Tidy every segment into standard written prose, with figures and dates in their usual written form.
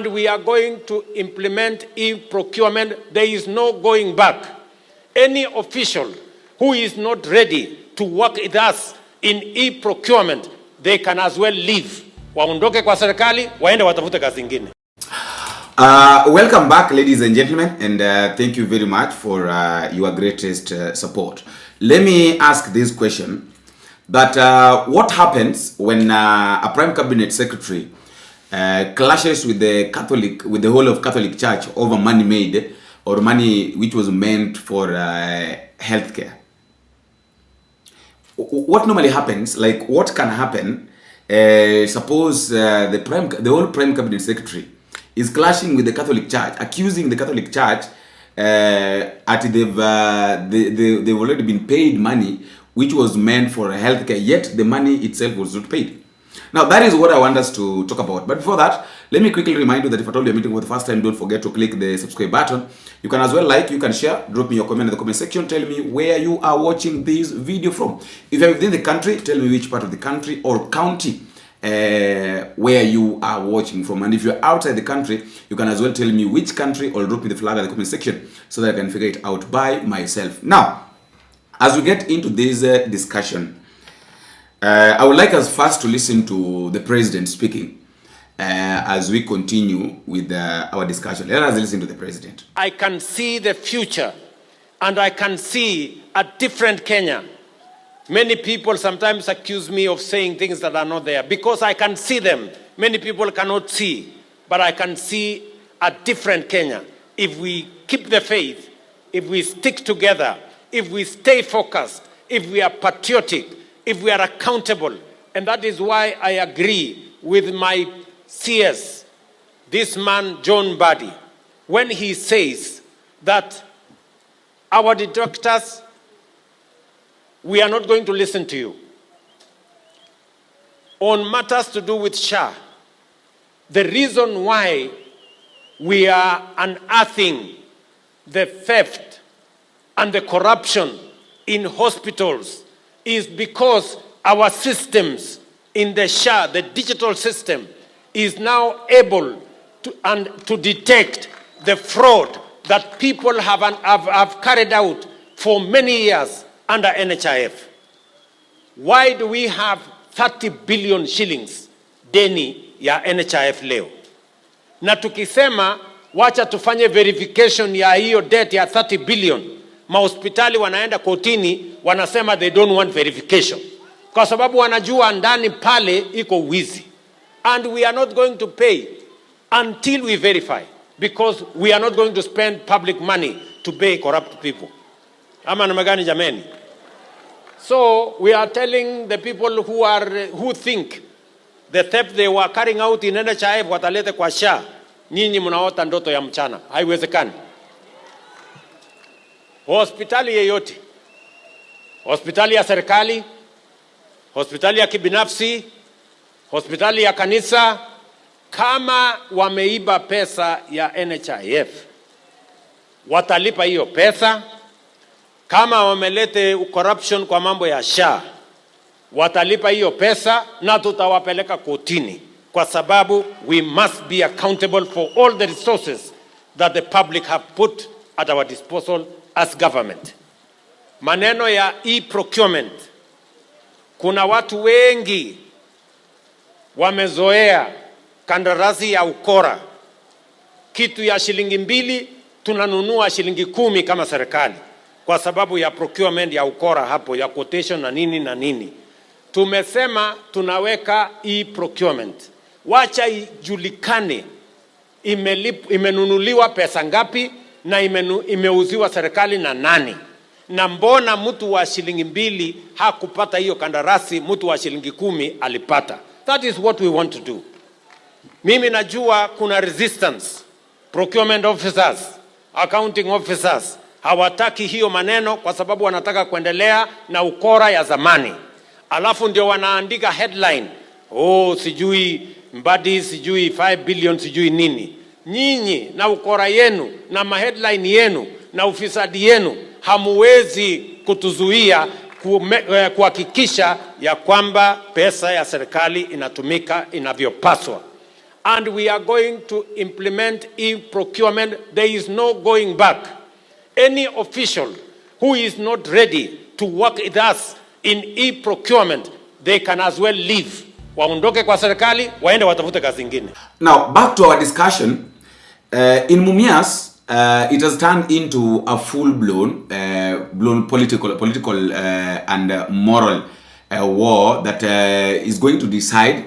and we are going to implement e-procurement. There is no going back. Any official who is not ready to work with us in e-procurement, they can as well leave. Waondoke kwa serikali, waende watafute kazi nyingine. Welcome back, ladies and gentlemen, and thank you very much for your greatest support. Let me ask this question, that what happens when a prime cabinet secretary clashes with the whole of Catholic Church over money made or money which was meant for healthcare? What normally happens, like what can happen, suppose the whole prime cabinet secretary is clashing with the Catholic Church, accusing the Catholic Church they've already been paid money which was meant for healthcare, yet the money itself was not paid. Now that is what I want us to talk about. But before that, let me quickly remind you that if at all you're meeting for the first time, don't forget to click the subscribe button. You can as well like, you can share, drop me your comment in the comment section, tell me where you are watching this video from. If you're within the country, tell me which part of the country or county where you are watching from. And if you're outside the country, you can as well tell me which country or drop me the flag in the comment section so that I can figure it out by myself. Now, as we get into this discussion, I would like us first to listen to the president speaking as we continue with our discussion. Let us listen to the president. I can see the future, and I can see a different Kenya. Many people sometimes accuse me of saying things that are not there because I can see them. Many people cannot see, but I can see a different Kenya. If we keep the faith, if we stick together, if we stay focused, if we are patriotic, if we are accountable. And that is why I agree with my CS, this man, John Mbadi, when he says that our detractors, we are not going to listen to you. On matters to do with SHA, the reason why we are unearthing the theft and the corruption in hospitals is because our systems in the SHA, the digital system, is now able to detect the fraud that people have carried out for many years under NHIF. Why do we have 30 billion shillings deni ya NHIF leo? Na tukisema wacha tufanye verification ya hiyo debt ya 30 billion, mahospitali wanaenda kotini wanasema they don't want verification kwa sababu wanajua ndani pale iko wizi. And we are not going to pay until we verify, because we are not going to spend public money to pay corrupt people. Ama namagani jameni? So we are telling the people who think the theft they were carrying out in NHIF watalete kwa SHA, nyinyi mnaota ndoto ya mchana. Haiwezekani. Hospitali yeyote, hospitali ya serikali, hospitali ya kibinafsi, hospitali ya kanisa, kama wameiba pesa ya NHIF, watalipa hiyo pesa. Kama wamelete corruption kwa mambo ya SHA, watalipa hiyo pesa na tutawapeleka kotini, kwa sababu we must be accountable for all the resources that the public have put at our disposal as government. Maneno ya e-procurement, kuna watu wengi wamezoea kandarasi ya ukora. Kitu ya shilingi 2 tunanunua shilingi 10 kama serikali, kwa sababu ya procurement ya ukora hapo, ya quotation na nini na nini. Tumesema tunaweka e-procurement. Wacha ijulikane imenunuliwa pesa ngapi na imeuziwa serikali na nani. Na mbona mtu wa shilingi 2 hakupata hiyo kandarasi, mtu wa shilingi 10 alipata. That is what we want to do. Mimi najua kuna resistance. Procurement officers, accounting officers, hawataki hiyo maneno kwa sababu wanataka kuendelea na ukora ya zamani. Alafu ndio wanaandika headline, sijui Mbadi, sijui 5 billion, sijui nini. Nyinyi na ukora yenu na maheadline yenu na ufisadi yenu hamuwezi kutuzuia kuhakikisha ya kwamba pesa ya serikali inatumika inavyopaswa. and we are going to implement e-procurement. There is no going back. Any official who is not ready to work with us in e-procurement, they can as well leave. Waondoke kwa serikali, waende watafute kazi nyingine. Now, back to our discussion. In Mumias, it has turned into a full-blown political and moral war that is going to decide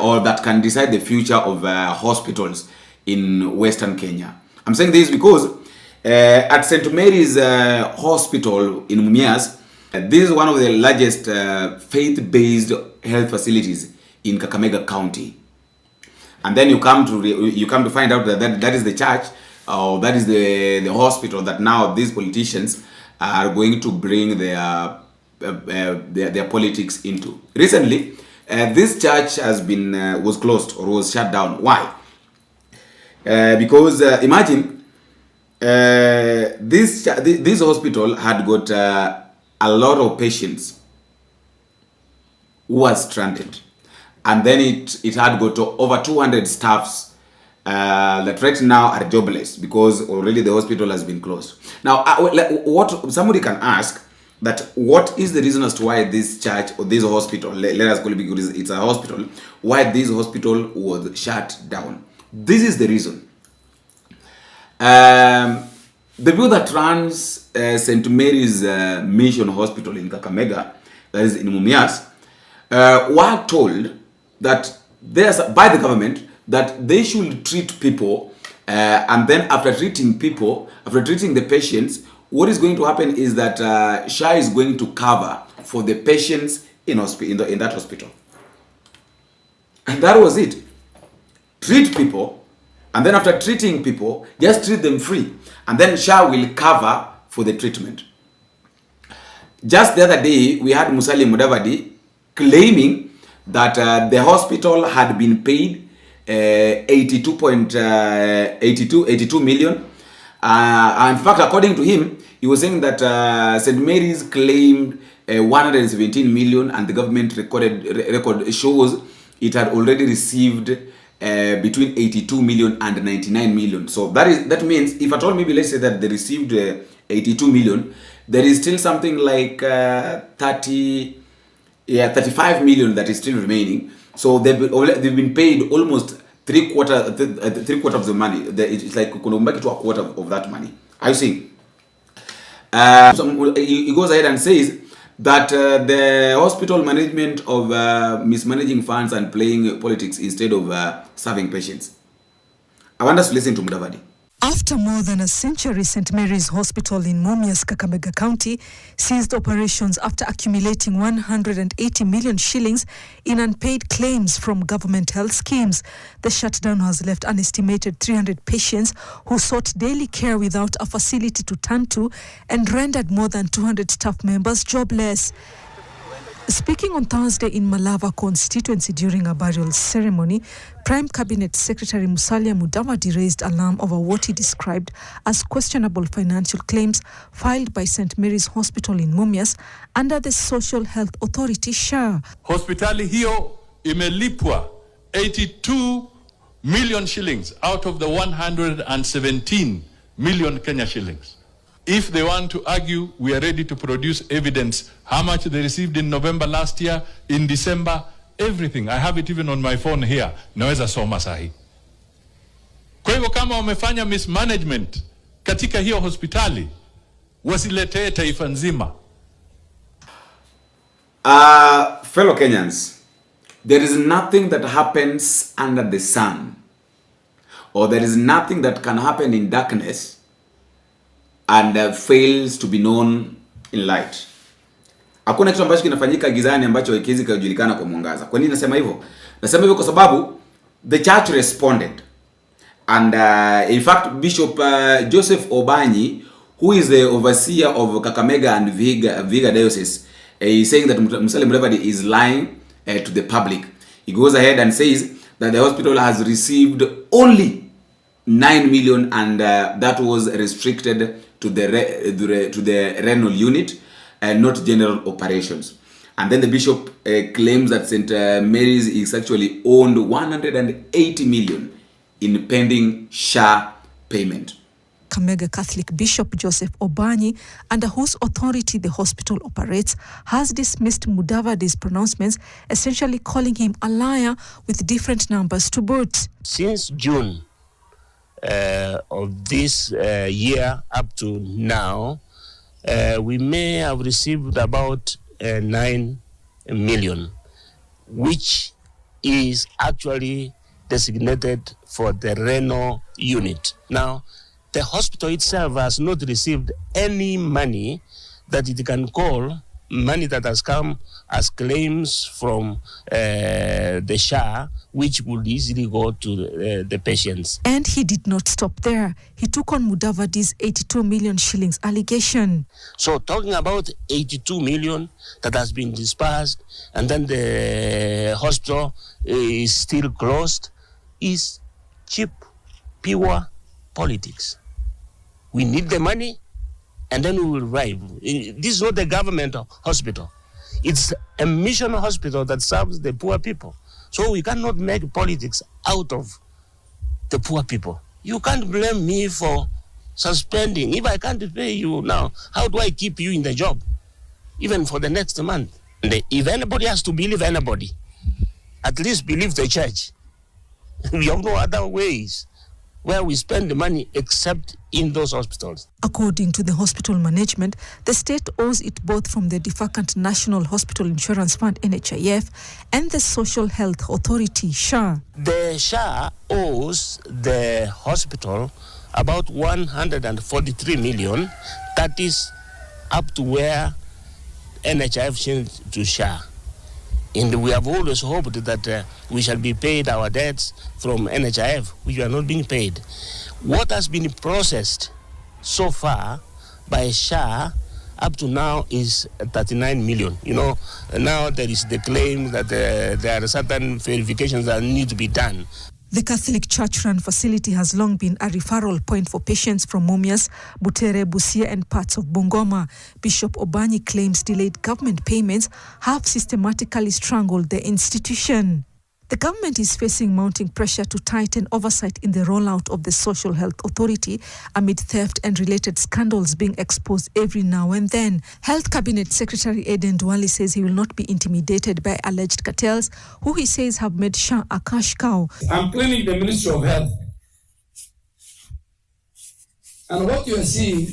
or that can decide the future of hospitals in Western Kenya. I'm saying this because at St. Mary's Hospital in Mumias, this is one of the largest faith-based health facilities in Kakamega County. And then you come to find out that is the church, or that is the hospital that now these politicians are going to bring their politics into. Recently, this church was closed or was shut down. Why? Because imagine this hospital had got a lot of patients who were stranded, and then it had got over 200 staffs that right now are jobless because already the hospital has been closed. Now, what somebody can ask, that what is the reason as to why this church or this hospital, let us call it because it's a hospital, why this hospital was shut down? This is the reason. The people that runs St. Mary's Mission Hospital in Kakamega, that is in Mumias, were told that by the government that they should treat people, and then after treating the patients, what is going to happen is that SHA is going to cover for the patients in that hospital. And that was it. Treat people, and then after treating people, just treat them free. And then SHA will cover for the treatment. Just the other day, we had Mudavadi claiming that the hospital had been paid 82 million. In fact, according to him, he was saying that St. Mary's claimed 117 million, and the government record shows it had already received between 82 million and 99 million. So that means, if at all, maybe let's say that they received 82 million, there is still something like 35 million that is still remaining. So they've been paid almost three quarter of the money. It's like we can back to a quarter of that money. Are you seeing? So he goes ahead and says that the hospital management of mismanaging funds and playing politics instead of serving patients. I want us to listen to Mudavadi. After more than a century, St. Mary's Hospital in Mumias, Kakamega County, ceased operations after accumulating 180 million shillings in unpaid claims from government health schemes. The shutdown has left an estimated 300 patients who sought daily care without a facility to turn to, and rendered more than 200 staff members jobless. Speaking on Thursday in Malava constituency during a burial ceremony, Prime Cabinet Secretary Musalia Mudavadi raised alarm over what he described as questionable financial claims filed by St. Mary's Hospital in Mumias under the Social Health Authority SHA. Hospitali hiyo imelipwa 82 million shillings out of the 117 million Kenya shillings. If they want to argue, we are ready to produce evidence how much they received in November last year, in December, everything. I have it even on my phone here. Naweza soma sahi. Kwa hivyo kama wamefanya mismanagement katika hiyo hospitali, wasiletee taifa nzima. Fellow Kenyans, there is nothing that happens under the sun, or there is nothing that can happen in darkness and fails to be known in light. Hakuna kitu ambacho kinafanyika gizani ambacho hakiwezi kujulikana kwa mwangaza. Kwa nini nasema hivyo? Nasema hivyo kwa sababu the church responded. And in fact, Bishop Joseph Obanyi, who is the overseer of Kakamega and Vihiga Diocese, is saying that Musalia Mudavadi is lying to the public. He goes ahead and says that the hospital has received only 9 million, and that was restricted to the renal unit and not general operations. And then the bishop claims that St. Mary's is actually owned 180 million in pending SHA payment. Kakamega Catholic Bishop Joseph Obanyi, under whose authority the hospital operates, has dismissed Mudavadi's pronouncements, essentially calling him a liar with different numbers to boot. Since June of this year up to now, we may have received about 9 million, which is actually designated for the renal unit. Now, the hospital itself has not received any money that it can call money that has come as claims from the SHA, which would easily go to the patients. And he did not stop there. He took on Mudavadi's 82 million shillings allegation. So talking about 82 million that has been dispersed and then the hospital is still closed is cheap, pure politics. We need the money and then we will arrive. This is not a government hospital. It's a mission hospital that serves the poor people. So we cannot make politics out of the poor people. You can't blame me for suspending. If I can't pay you now, how do I keep you in the job? Even for the next month. And if anybody has to believe anybody, at least believe the church. We have no other ways where we spend the money except in those hospitals. According to the hospital management, the state owes it both from the defecant National Hospital Insurance Fund, NHIF, and the Social Health Authority, SHA. The SHA owes the hospital about 143 million. That is up to where NHIF changed to SHA. And we have always hoped that we shall be paid our debts from NHIF, which are not being paid. What has been processed so far by SHA up to now is 39 million. You know, now there is the claim that there are certain verifications that need to be done. The Catholic Church-run facility has long been a referral point for patients from Mumias, Butere, Busia and parts of Bungoma. Bishop Obanyi claims delayed government payments have systematically strangled the institution. The government is facing mounting pressure to tighten oversight in the rollout of the Social Health Authority amid theft and related scandals being exposed every now and then. Health Cabinet Secretary Aden Duale says he will not be intimidated by alleged cartels, who he says have made SHA a cash cow. I'm claiming the Ministry of Health. And what you are seeing,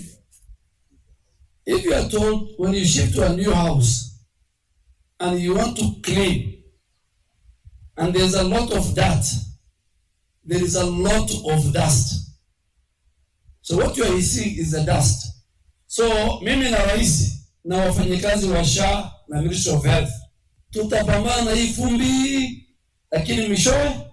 if you are told when you shift to a new house and you want to clean, and there's a lot of dirt, there is a lot of dust. So what you are seeing is the dust. So mimi na raisi na wafanyikazi wa SHA na Ministry of Health tutapambana na hii fumbi, lakini mwishowe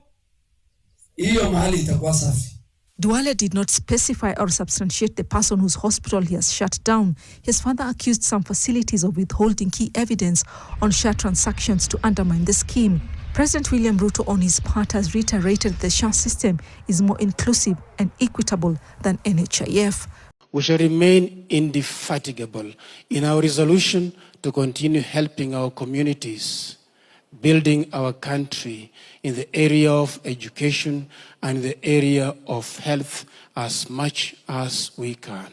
hiyo mahali itakuwa safi. Duale did not specify or substantiate the person whose hospital he has shut down. He has further accused some facilities of withholding key evidence on SHA transactions to undermine the scheme. President William Ruto, on his part, has reiterated the SHA system is more inclusive and equitable than NHIF. We shall remain indefatigable in our resolution to continue helping our communities, building our country in the area of education and the area of health as much as we can.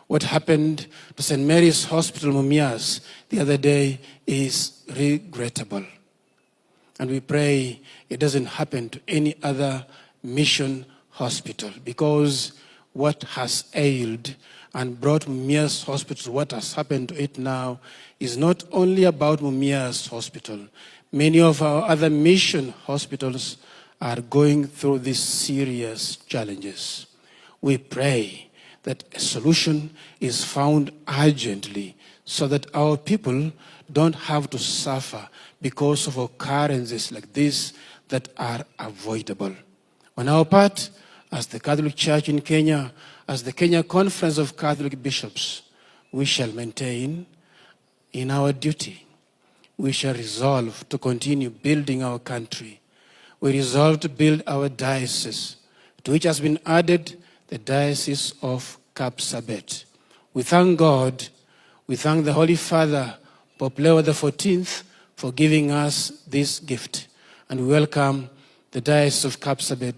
What happened to St. Mary's Hospital, Mumias, the other day is regrettable. And we pray it doesn't happen to any other mission hospital, because what has ailed and brought Mumias Hospital to what has happened to it now is not only about Mumias Hospital. Many of our other mission hospitals are going through these serious challenges. We pray that a solution is found urgently so that our people don't have to suffer because of occurrences like this that are avoidable. On our part, as the Catholic Church in Kenya, as the Kenya Conference of Catholic Bishops, we shall maintain in our duty. We shall resolve to continue building our country. We resolve to build our diocese, to which has been added the Diocese of Kapsabet. We thank God, we thank the Holy Father, Pope Leo XIV for giving us this gift. And we welcome the Diocese of Kapsabet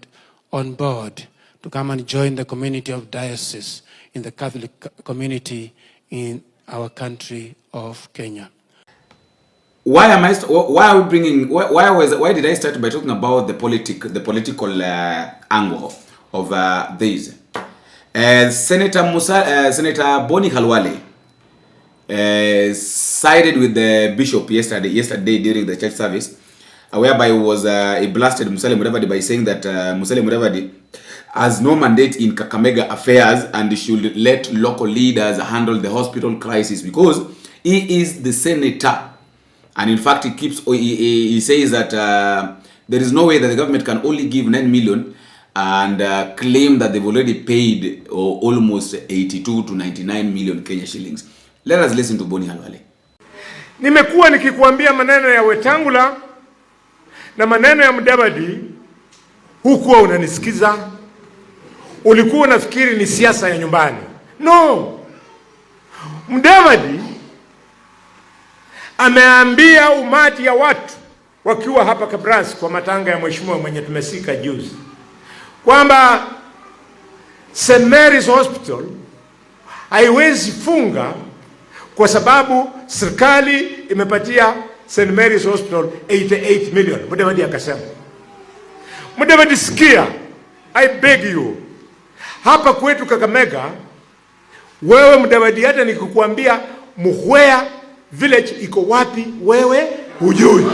on board to come and join the community of dioceses in the Catholic community in our country of Kenya. Why am I? Why are we bringing? Why did I start by talking about the political angle of this? Senator Boni Khalwale sided with the bishop yesterday during the church service, whereby he blasted Musalia Mudavadi by saying that Musalia Mudavadi has no mandate in Kakamega affairs and should let local leaders handle the hospital crisis because he is the senator. And in fact, he says that there is no way that the government can only give 9 million and claim that they've already paid almost 82 to 99 million Kenya shillings. Let us listen to Boni Khalwale. Nimekuwa nikikuambia maneno ya Wetangula na maneno ya Mudavadi, hukuwa unanisikiza. Ulikuwa unafikiri ni siasa ya nyumbani. No. Mudavadi ameambia umati ya watu wakiwa hapa Kabras kwa matanga ya mheshimiwa mwenye tumesika juzi kwamba St. Mary's Hospital haiwezi funga kwa sababu serikali imepatia St. Mary's Hospital 88 million. Mudavadi akasema, Mudavadi sikia, I beg you, hapa kwetu Kakamega, wewe Mudavadi hata nikikuambia Muhwea village iko wapi wewe hujui.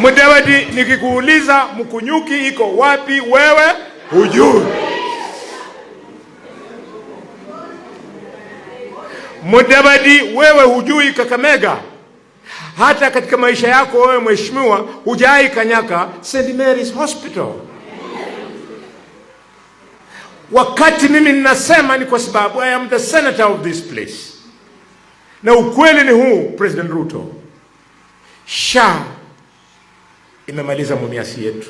Mudavadi nikikuuliza Mkunyuki iko wapi wewe hujui. Mudavadi wewe hujui Kakamega. Hata katika maisha yako wewe mheshimiwa hujai kanyaka St. Mary's Hospital. Wakati mimi ninasema ni kwa sababu I am the senator of this place. Na ukweli ni huu, President Ruto. SHA imemaliza Mumias yetu.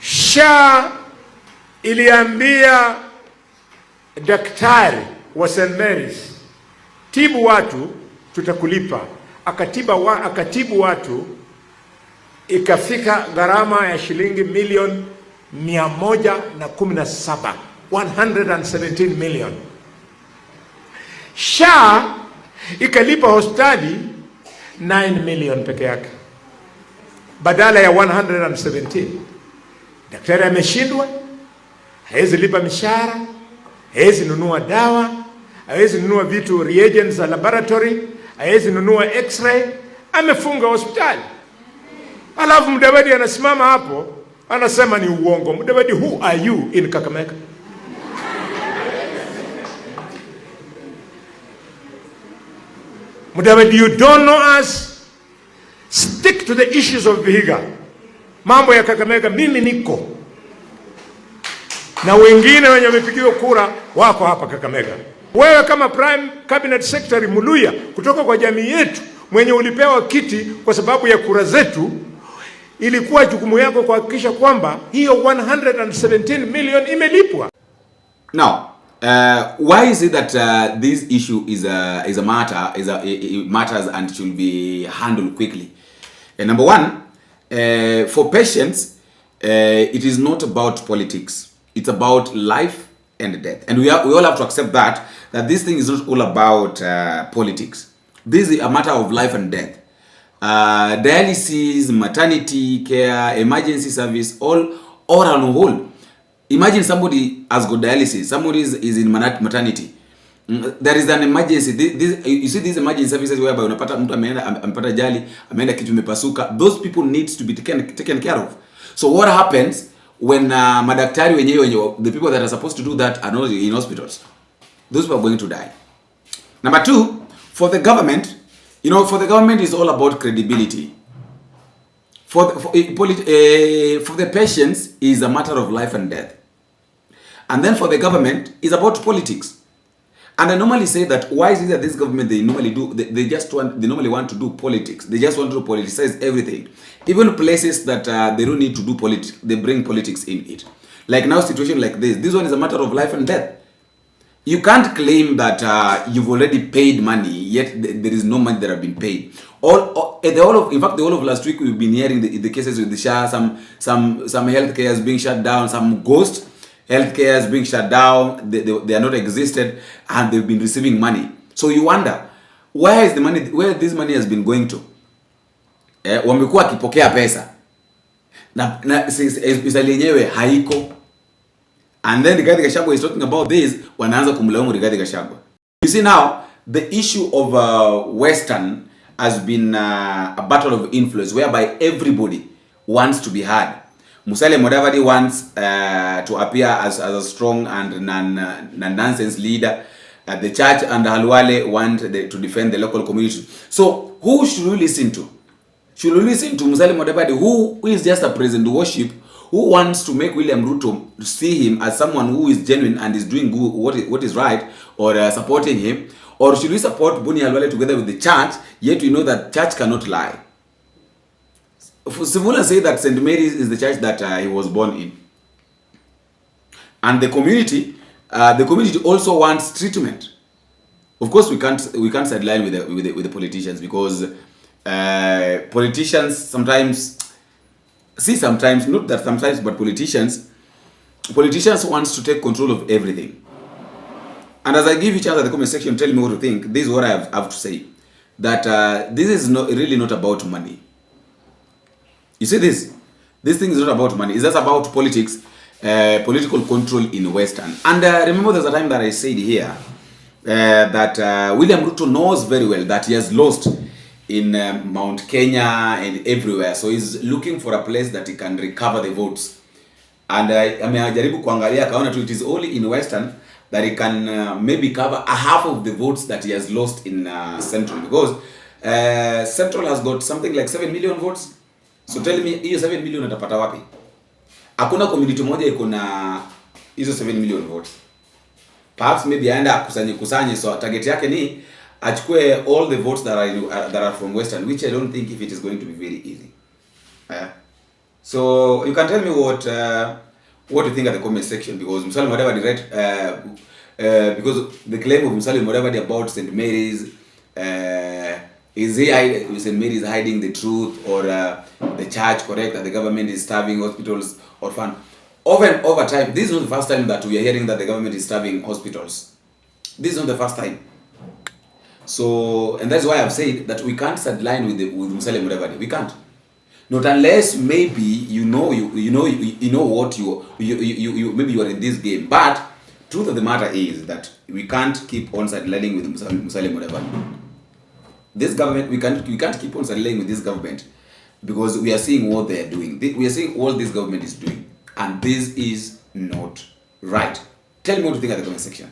SHA iliambia daktari wa St. Mary's, tibu watu tutakulipa. Akatibu watu, ikafika gharama ya shilingi milioni 117, 117 million. SHA ikalipa hospitali 9 million peke yake badala ya 117. Daktari ameshindwa, hawezi lipa mishahara, hawezi nunua dawa, hawezi nunua vitu reagents za laboratory, hawezi nunua x-ray, amefunga hospitali. Alafu Mudavadi anasimama hapo anasema ni uongo. Mudavadi, who are you in Kakamega? Mudavadi, you don't know us. Stick to the issues of Vihiga. Mambo ya Kakamega mimi niko. Na wengine wenye wamepigiwa kura wako hapa Kakamega. Wewe kama Prime Cabinet Secretary Muluya kutoka kwa jamii yetu mwenye ulipewa kiti kwa sababu ya kura zetu, ilikuwa jukumu yako kuhakikisha kwamba hiyo 117 million imelipwa. Now, why is it that this issue is a matter, it matters and should be handled quickly? Number one, for patients, it is not about politics. It's about life and death, and we all have to accept that this thing is not all about politics. This is a matter of life and death. Dialysis, maternity care, emergency service, all on a whole. Imagine somebody has got dialysis, somebody is in maternity. There is an emergency. You see these emergency services whereby unapata mtu amepata jali, ameenda kitu imepasuka. Those people needs to be taken care of. So what happens when madaktari wenyewe, the people that are supposed to do that are not in hospitals? Those people are going to die. Number two, for the government, for the government is all about credibility. For the patients is a matter of life and death. And then for the government is about politics. And I normally say that why is it that this government, they normally want to do politics. They just want to politicize everything. Even places that they don't need to do politics, they bring politics in it. Like now, situation like this one is a matter of life and death. You can't claim that you've already paid money, yet there is no money that have been paid. In fact, the whole of last week we've been hearing the cases with the SHA, some healthcare is being shut down, some ghost healthcare is being shut down. They are not existed, and they've been receiving money. So you wonder, where is the money? Where this money has been going to? Wamekuwa akipokea pesa na especially yenyewe haiko. And then Rigathi Gachagua is talking about this, wanaanza kumlaumu Rigathi Gachagua. You see now, the issue of Western has been a battle of influence whereby everybody wants to be heard. Musalia Mudavadi wants to appear as a strong and nonsense leader. The church and Halwale want to defend the local community. So who should we listen to? Should we listen to Musalia Mudavadi, who is just a president worship, who wants to make William Ruto see him as someone who is genuine and is doing good, what is right, or supporting him? Or should we support Buni Halwale together with the church, yet we know that church cannot lie? Sivula say that St. Mary's is the church that he was born in. And the community also wants treatment. Of course, we can't sideline with the politicians, because politicians sometimes, not that sometimes, but politicians wants to take control of everything. And as I give each other the comment section, tell me what you think. This is what I have to say. That this is really not about money. You see this thing is not about money. It's just about politics, political control in Western. And remember, there's a time that I said here that William Ruto knows very well that he has lost in Mount Kenya and everywhere. So he's looking for a place that he can recover the votes. And amejaribu kuangalia akaona it is only in Western that he can maybe cover a half of the votes that he has lost in Central, because Central has got something like 7 million votes. So tell me, hiyo 7 million atapata wapi? Hakuna community moja iko na hizo 7 million votes. Perhaps maybe aenda kusanye, so target yake ni achukue all the votes that are from Western, which I don't think if it is going to be very easy. So you can tell me what you think at the comment section, because Musalia Mudavadi read because the claim of Musalia Mudavadi about St. Mary's, is St. Mary's hiding the truth, or the church correct that the government is starving hospitals or fund? Over time, this is not the first time that we are hearing that the government is starving hospitals. This is not the first time. So, and that's why I've said that we can't sideline with Musalia Mudavadi. We can't. Not unless maybe you know what you maybe you are in this game. But truth of the matter is that we can't keep on sidelining with Musalia Mudavadi. This government, we can't keep on sidelining with this government, because we are seeing what they are doing. We are seeing what this government is doing, and this is not right. Tell me what you think at the comment section.